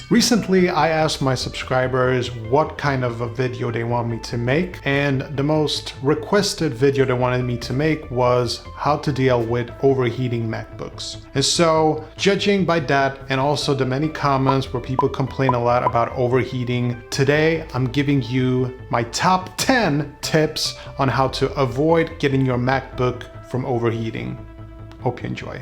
Recently, I asked my subscribers what kind of a video they want me to make, and the most requested video they wanted me to make was how to deal with overheating MacBooks. And so, judging by that and also the many comments where people complain a lot about overheating, today I'm giving you my top 10 tips on how to avoid getting your MacBook from overheating. Hope you enjoy.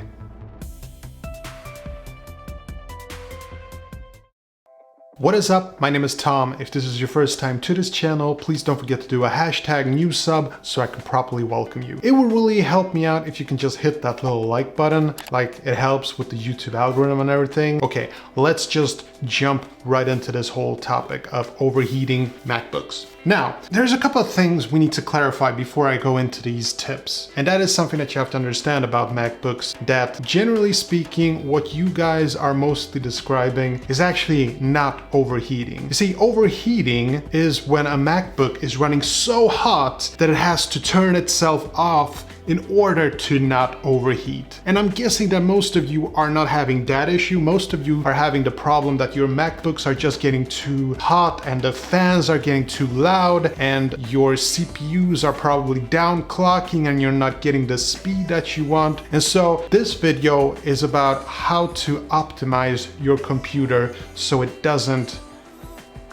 What is up? My name is Tom. If this is your first time to this channel, please don't forget to do a hashtag new sub so I can properly welcome you. It will really help me out if you can just hit that little like button, like it helps with the YouTube algorithm and everything. Okay, let's just jump right into this whole topic of overheating MacBooks. Now, there's a couple of things we need to clarify before I go into these tips. And that is something that you have to understand about MacBooks, that generally speaking, what you guys are mostly describing is actually not overheating. You see, overheating is when a MacBook is running so hot that it has to turn itself off in order to not overheat. And I'm guessing that most of you are not having that issue. Most of you are having the problem that your MacBooks are just getting too hot and the fans are getting too loud and your CPUs are probably downclocking and you're not getting the speed that you want. And so this video is about how to optimize your computer so it doesn't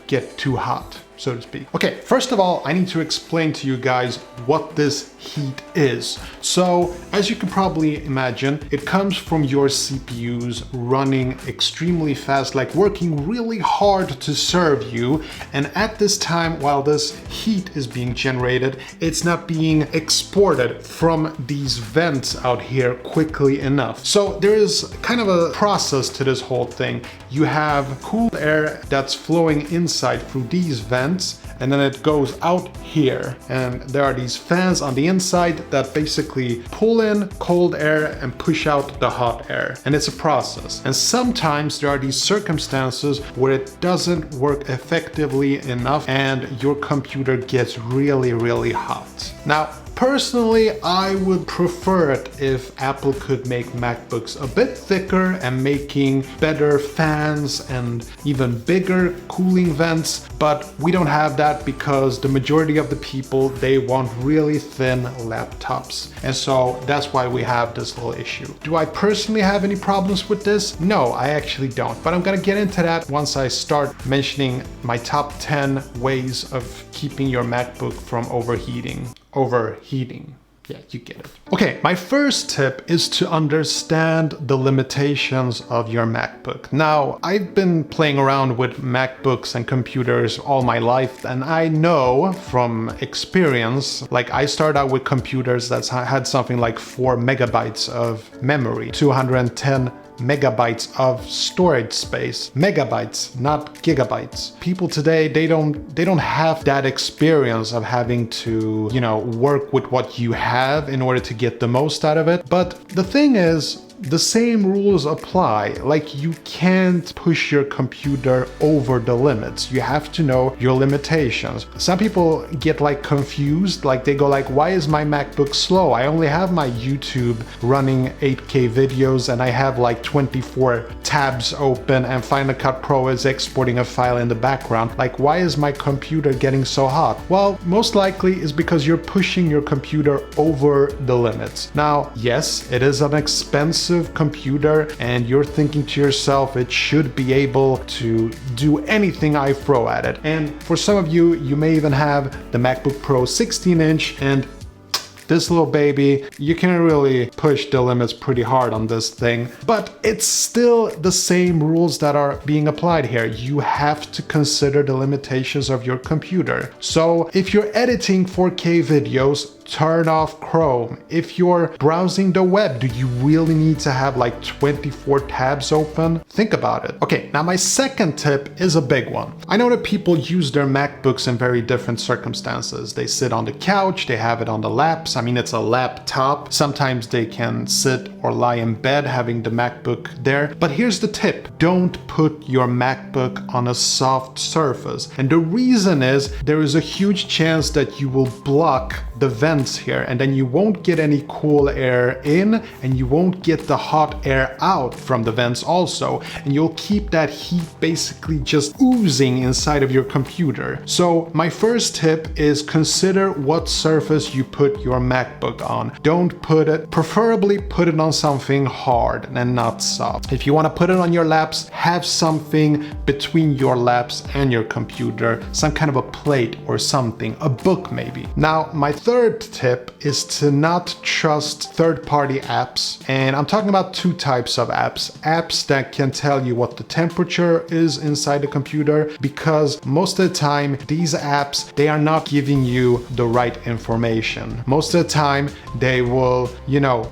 get too hot, so to speak. Okay, first of all, I need to explain to you guys what this heat is. So, as you can probably imagine, it comes from your CPUs running extremely fast, like working really hard to serve you. And at this time, while this heat is being generated, it's not being exported from these vents out here quickly enough. So there is kind of a process to this whole thing. You have cool air that's flowing inside through these vents, and then it goes out here, and there are these fans on the inside that basically pull in cold air and push out the hot air, and it's a process. And sometimes there are these circumstances where it doesn't work effectively enough and your computer gets really hot. Now, personally, I would prefer it if Apple could make MacBooks a bit thicker and making better fans and even bigger cooling vents, but we don't have that because the majority of the people, they want really thin laptops. And so that's why we have this little issue. Do I personally have any problems with this? No, I actually don't, but I'm gonna get into that once I start mentioning my top 10 ways of keeping your MacBook from overheating. Yeah, you get it. Okay, my first tip is to understand the limitations of your MacBook. Now, I've been playing around with MacBooks and computers all my life, and I know from experience, like I started out with computers that had something like 4 megabytes of memory, 210 megabytes of storage space. Megabytes, not gigabytes. People today, they don't have that experience of having to, work with what you have in order to get the most out of it. But the thing is, the same rules apply. Like, you can't push your computer over the limits. You have to know your limitations. Some people get like confused, like they go like, why is my MacBook slow? I only have my YouTube running 8K videos and I have like 24 tabs open and Final Cut Pro is exporting a file in the background. Like, why is my computer getting so hot? Well, most likely is because you're pushing your computer over the limits. Now, yes, it is an expensive computer and you're thinking to yourself, it should be able to do anything I throw at it. And for some of you, you may even have the MacBook Pro 16-inch, and this little baby, you can really push the limits pretty hard on this thing, but it's still the same rules that are being applied here. You have to consider the limitations of your computer. So if you're editing 4K videos, turn off Chrome. If you're browsing the web, do you really need to have like 24 tabs open? Think about it. Okay, now my second tip is a big one. I know that people use their MacBooks in very different circumstances. They sit on the couch, they have it on the laps. I mean, it's a laptop. Sometimes they can sit or lie in bed having the MacBook there. But here's the tip. Don't put your MacBook on a soft surface. And the reason is there is a huge chance that you will block the vents here, and then you won't get any cool air in and you won't get the hot air out from the vents also, and you'll keep that heat basically just oozing inside of your computer. So my first tip is consider what surface you put your MacBook on. Don't preferably put it on something hard and not soft. If you want to put it on your laps, have something between your laps and your computer, some kind of a plate or something, a book maybe. Now, my third tip is to not trust third-party apps, and I'm talking about two types of apps. Apps that can tell you what the temperature is inside the computer, because most of the time these apps, they are not giving you the right information. Most of the time they will,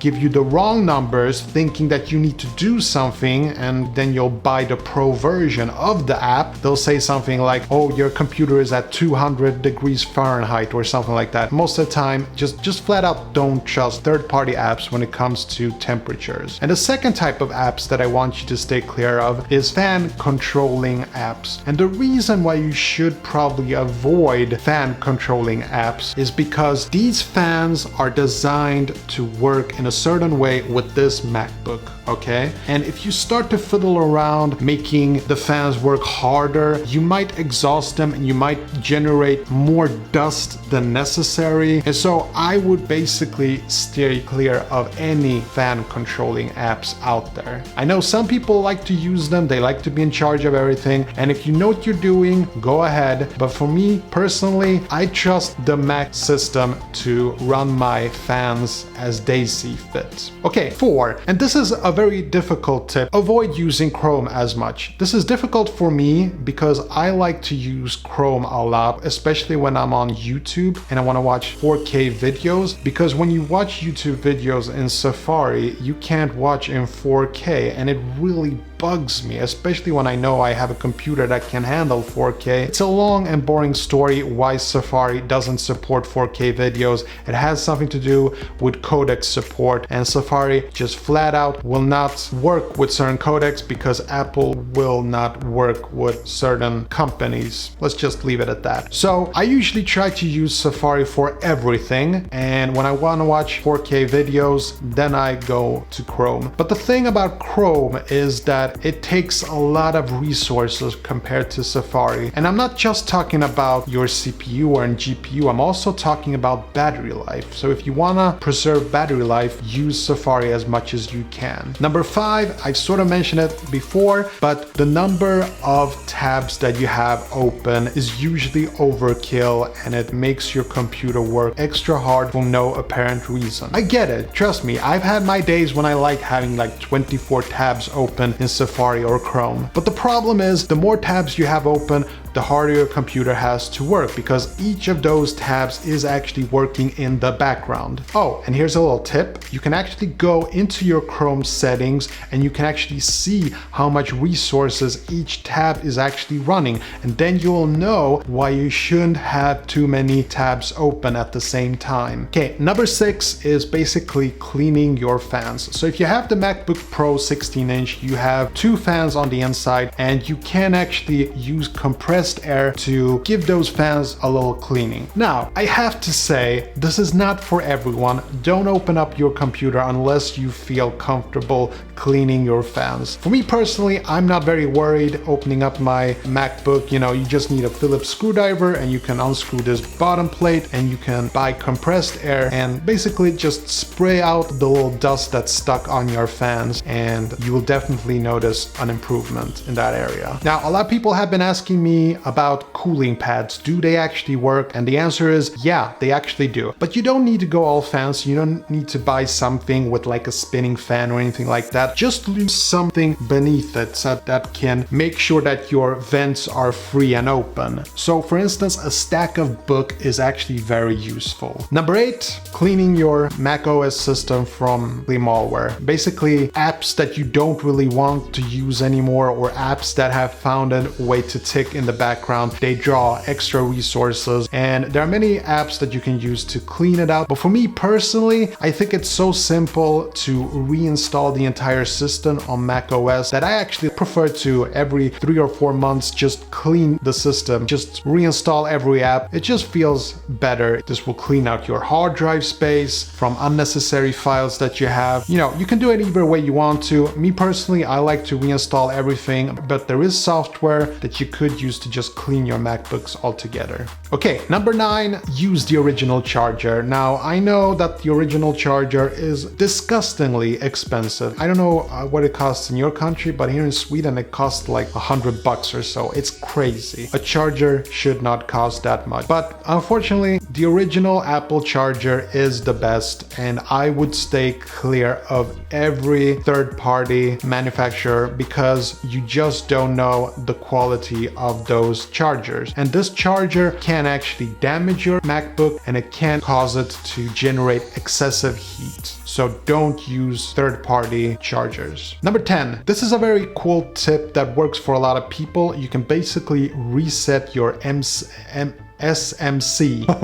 give you the wrong numbers thinking that you need to do something, and then you'll buy the pro version of the app. They'll say something like, oh, your computer is at 200 degrees Fahrenheit or something like that. Most of the time, just flat out don't trust third-party apps when it comes to temperatures. And the second type of apps that I want you to stay clear of is fan controlling apps. And the reason why you should probably avoid fan controlling apps is because these fans are designed to work in a certain way with this MacBook, okay? And if you start to fiddle around making the fans work harder, you might exhaust them and you might generate more dust than necessary. And so I would basically steer clear of any fan controlling apps out there. I know some people like to use them, they like to be in charge of everything, and if you know what you're doing, go ahead. But for me personally, I trust the Mac system to run my fans as they see fit. Okay, 4, and this is a very difficult tip. Avoid using Chrome as much. This is difficult for me because I like to use Chrome a lot, especially when I'm on YouTube and I want to watch 4K videos, because when you watch YouTube videos in Safari, you can't watch in 4K, and it really bugs me, especially when I know I have a computer that can handle 4K. It's a long and boring story why Safari doesn't support 4K videos. It has something to do with codec support, and Safari just flat out will not work with certain codecs because Apple will not work with certain companies. Let's just leave it at that. So I usually try to use Safari for everything, and when I want to watch 4K videos, then I go to Chrome. But the thing about Chrome is that it takes a lot of resources compared to Safari. And I'm not just talking about your CPU or GPU, I'm also talking about battery life. So if you want to preserve battery life, use Safari as much as you can. Number 5, I've sort of mentioned it before, but the number of tabs that you have open is usually overkill, and it makes your computer work extra hard for no apparent reason. I get it, trust me, I've had my days when I like having like 24 tabs open in Safari or Chrome. But the problem is, the more tabs you have open, the harder your computer has to work, because each of those tabs is actually working in the background. Oh, and here's a little tip. You can actually go into your Chrome settings and you can actually see how much resources each tab is actually running, and then you'll know why you shouldn't have too many tabs open at the same time. Okay, number 6 is basically cleaning your fans. So if you have the MacBook Pro 16-inch, you have 2 fans on the inside, and you can actually use compressed air to give those fans a little cleaning. Now, I have to say, this is not for everyone. Don't open up your computer unless you feel comfortable cleaning your fans. For me personally, I'm not very worried opening up my MacBook. You just need a Phillips screwdriver and you can unscrew this bottom plate, and you can buy compressed air and basically just spray out the little dust that's stuck on your fans, and you will definitely notice an improvement in that area. Now, a lot of people have been asking me about cooling pads. Do they actually work? And the answer is yeah, they actually do. But you don't need to go all fancy. You don't need to buy something with like a spinning fan or anything like that. Just use something beneath it so that can make sure that your vents are free and open. So for instance, a stack of book is actually very useful. Number 8, cleaning your Mac OS system from malware. Basically, app apps that you don't really want to use anymore, or apps that have found a way to tick in the background. They draw extra resources, and there are many apps that you can use to clean it out. But for me personally, I think it's so simple to reinstall the entire system on Mac OS that I actually prefer to every 3 or 4 months just clean the system, just reinstall every app. It just feels better. This will clean out your hard drive space from unnecessary files that you have. You know, you can do it either way you want to. Me personally, I like to reinstall everything, but there is software that you could use to just clean your MacBooks altogether. Okay, number 9, use the original charger. Now, I know that the original charger is disgustingly expensive. I don't know what it costs in your country, but here in Sweden it costs like $100 or so. It's crazy. A charger should not cost that much. But unfortunately, the original Apple charger is the best, and I would stay clear of every third-party manufacturer because you just don't know the quality of those chargers. And this charger can actually damage your MacBook, and it can cause it to generate excessive heat. So don't use third-party chargers. Number 10, this is a very cool tip that works for a lot of people. You can basically reset your SMC,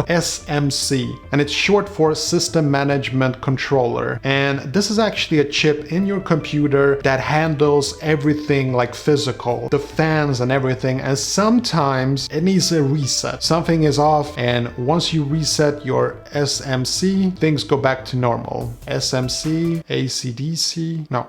SMC, and it's short for System Management Controller. And this is actually a chip in your computer that handles everything like physical, the fans and everything, and sometimes it needs a reset. Something is off, and once you reset your SMC, things go back to normal. SMC, ACDC, no,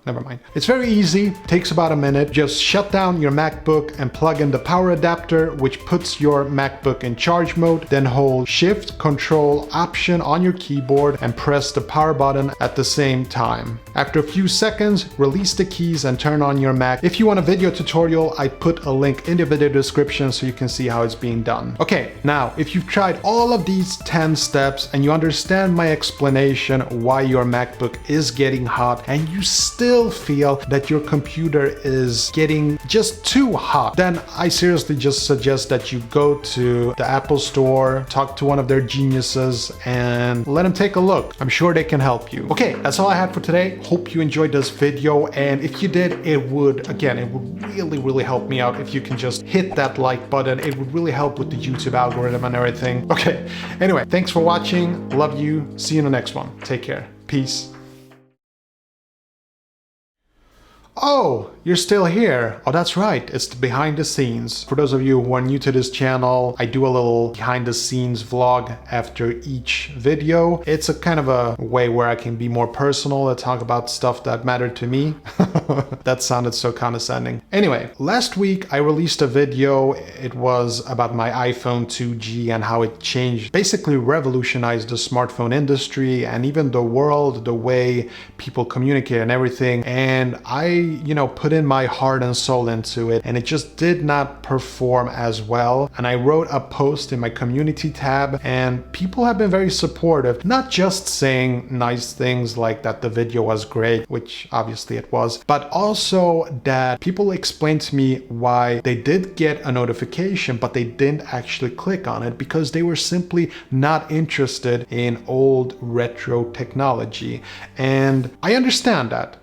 never mind. It's very easy, takes about a minute. Just shut down your MacBook and plug in the power adapter, which puts your MacBook in charge mode. Then hold Shift, Control, Option on your keyboard and press the power button at the same time. After a few seconds, release the keys and turn on your Mac. If you want a video tutorial, I put a link in the video description so you can see how it's being done. Okay, now, if you've tried all of these 10 steps and you understand my explanation why your MacBook is getting hot and you still feel that your computer is getting just too hot, then I seriously just suggest that you go to the Apple Store, talk to one of their geniuses, and let them take a look. I'm sure they can help you. Okay, that's all I had for today. Hope you enjoyed this video, and if you did, it would really help me out if you can just hit that like button. It would really help with the YouTube algorithm and everything. Okay, anyway, thanks for watching. Love you. See you in the next one. Take care. Peace. Oh, you're still here. Oh, that's right. It's the behind the scenes. For those of you who are new to this channel, I do a little behind the scenes vlog after each video. It's a kind of a way where I can be more personal and talk about stuff that mattered to me. That sounded so condescending. Anyway, last week I released a video. It was about my iPhone 2G and how it changed, basically revolutionized the smartphone industry and even the world, the way people communicate and everything. And I put in my heart and soul into it, and it just did not perform as well. And I wrote a post in my community tab, and people have been very supportive, not just saying nice things like that the video was great, which obviously it was, but also that people explained to me why they did get a notification, but they didn't actually click on it because they were simply not interested in old retro technology. And I understand that.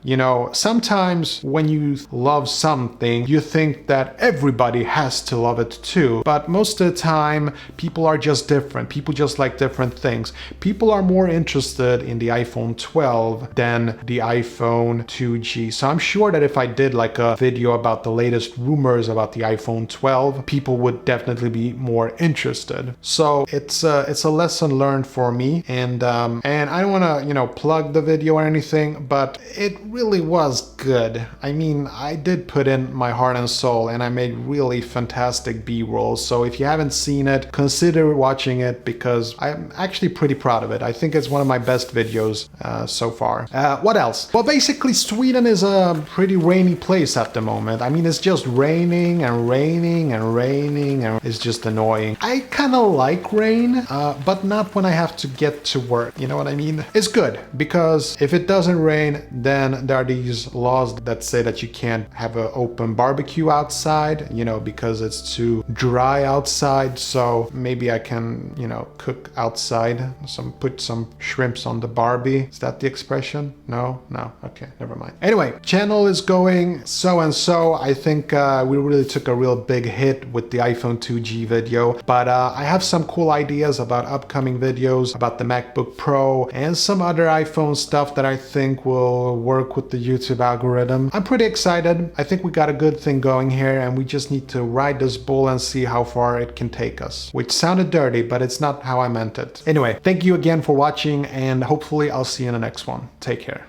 Sometimes when you love something, you think that everybody has to love it too. But most of the time, people are just different. People just like different things. People are more interested in the iPhone 12 than the iPhone 2G. So I'm sure that if I did like a video about the latest rumors about the iPhone 12, people would definitely be more interested. So it's a lesson learned for me. And I don't want to, plug the video or anything, but it really was good. I mean, I did put in my heart and soul, and I made really fantastic B-rolls. So if you haven't seen it, consider watching it because I'm actually pretty proud of it. I think it's one of my best videos so far. What else? Well, basically, Sweden is a pretty rainy place at the moment. I mean, it's just raining and raining and raining, and it's just annoying. I kind of like rain, but not when I have to get to work. You know what I mean? It's good because if it doesn't rain, then there are these laws that that say that you can't have an open barbecue outside, you know, because it's too dry outside. So maybe I can, you know, cook outside, put some shrimps on the Barbie. Is that the expression? No? Okay, never mind. Anyway, channel is going so and so. I think we really took a real big hit with the iPhone 2G video, but I have some cool ideas about upcoming videos, about the MacBook Pro and some other iPhone stuff that I think will work with the YouTube algorithm. I'm pretty excited. I think we got a good thing going here, and we just need to ride this bull and see how far it can take us. Which sounded dirty, but it's not how I meant it. Anyway, thank you again for watching, and hopefully I'll see you in the next one. Take care.